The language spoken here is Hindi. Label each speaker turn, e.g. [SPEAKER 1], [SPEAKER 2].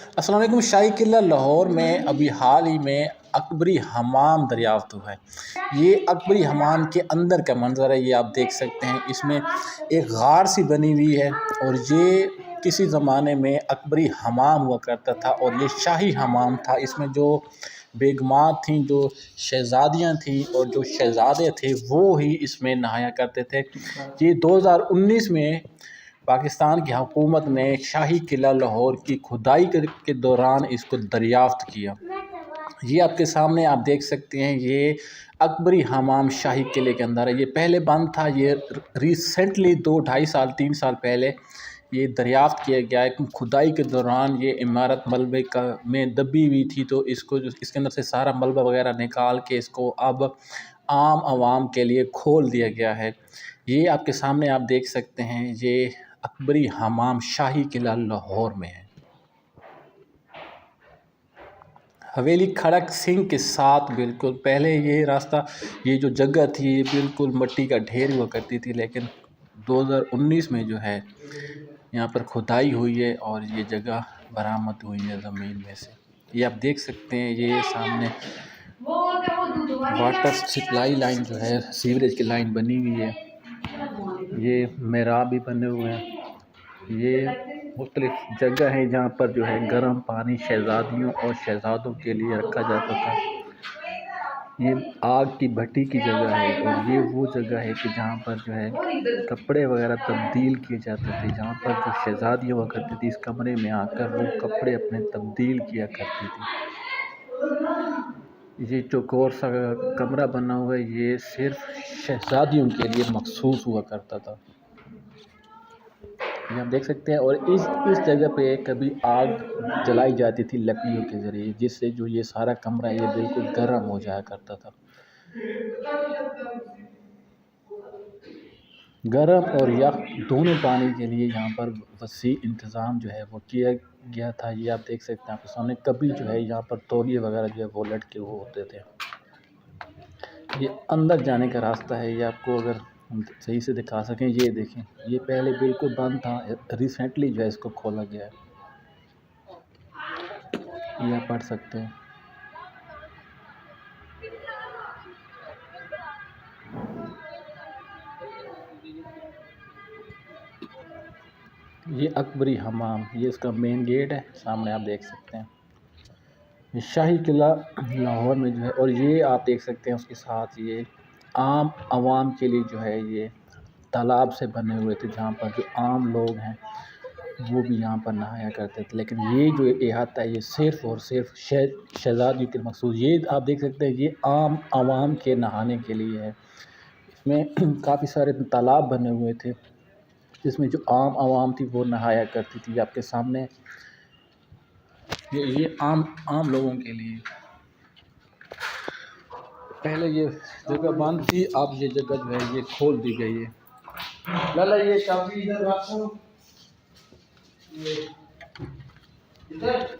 [SPEAKER 1] अस्सलाम वालेकुम। शाही किला लाहौर में अभी हाल ही में अकबरी हमाम दरियाफ्त हुआ है। ये अकबरी हमाम के अंदर का मंज़र है, ये आप देख सकते हैं। इसमें एक गार सी बनी हुई है और ये किसी ज़माने में अकबरी हमाम हुआ करता था और ये शाही हमाम था। इसमें जो बेगमात थीं, जो शहज़ादियाँ थीं और जो शहज़ादे थे वो ही इसमें नहाया करते थे। ये 2019 में पाकिस्तान की हुकूमत ने शाही किला लाहौर की खुदाई के दौरान इसको दरियाफ्त किया। ये आपके सामने आप देख सकते हैं, ये अकबरी हमाम शाही किले के अंदर है। ये पहले बंद था, ये रिसेंटली 2-2.5 साल 3 साल पहले ये दरियाफ्त किया गया है। खुदाई के दौरान ये इमारत मलबे का में दबी हुई थी, तो इसको जो इसके अंदर से सारा मलबा वगैरह निकाल के इसको अब आम आवाम के लिए खोल दिया गया है। ये आपके सामने आप देख सकते हैं, ये अकबरी हमाम शाही किला लाहौर में है। हवेली खड़क सिंह के साथ बिल्कुल पहले ये रास्ता, ये जो जगह थी ये बिल्कुल मिट्टी का ढेर हुआ करती थी, लेकिन 2019 में जो है यहाँ पर खुदाई हुई है और ये जगह बरामद हुई है ज़मीन में से। ये आप देख सकते हैं, ये सामने वाटर सप्लाई लाइन जो है, सीवरेज की लाइन बनी हुई है। ये मेहराब भी बने हुए हैं। ये मुख्तलिफ जगह है जहाँ पर जो है गर्म पानी शहज़ादियों और शहज़ादों के लिए रखा जाता था। ये आग की भट्टी की जगह है और ये वो जगह है कि जहाँ पर जो है कपड़े वगैरह तब्दील किए जाते थे, जहाँ पर जो शहज़ादियाँ हुआ करती थी इस कमरे में आकर वो कपड़े अपने तब्दील किया करती थी। ये चौकोर सा कमरा बना हुआ है, ये सिर्फ शहज़ादियों के लिए मखसूस हुआ करता था। ये आप देख सकते हैं। और इस जगह पे कभी आग जलाई जाती थी लकड़ियों के ज़रिए, जिससे जो ये सारा कमरा ये बिल्कुल गर्म हो जाया करता था। गर्म और यख दोनों पानी के लिए यहाँ पर वसी इंतज़ाम जो है वो किया गया था। ये आप देख सकते हैं आपके सामने। कभी जो है यहाँ पर तौलिए वगैरह जो है वो लटके हुए होते थे। ये अंदर जाने का रास्ता है, ये आपको अगर हम सही से दिखा सकें, ये देखें, ये पहले बिल्कुल बंद था, रिसेंटली जो है इसको खोला गया है। ये आप पढ़ सकते हैं। ये अकबरी हमाम, ये इसका मेन गेट है, सामने आप देख सकते हैं। ये शाही किला लाहौर में जो है, और ये आप देख सकते हैं उसके साथ ये आम आवाम के लिए जो है ये तालाब से बने हुए थे, जहाँ पर जो आम लोग हैं वो भी यहाँ पर नहाया करते थे। लेकिन ये जो अहाता है ये सिर्फ़ और सिर्फ शहज़ादियों के मखसूस, ये आप देख सकते हैं, ये आम आवाम के नहाने के लिए है। इसमें काफ़ी सारे तालाब बने हुए थे जिसमें जो आम आवाम थी वो नहाया करती थी। आपके सामने ये आम लोगों के लिए पहले ये जगह बंद थी, अब ये जगह जो है ये खोल दी गई है। लाला ये चाबी इधर रखो, इधर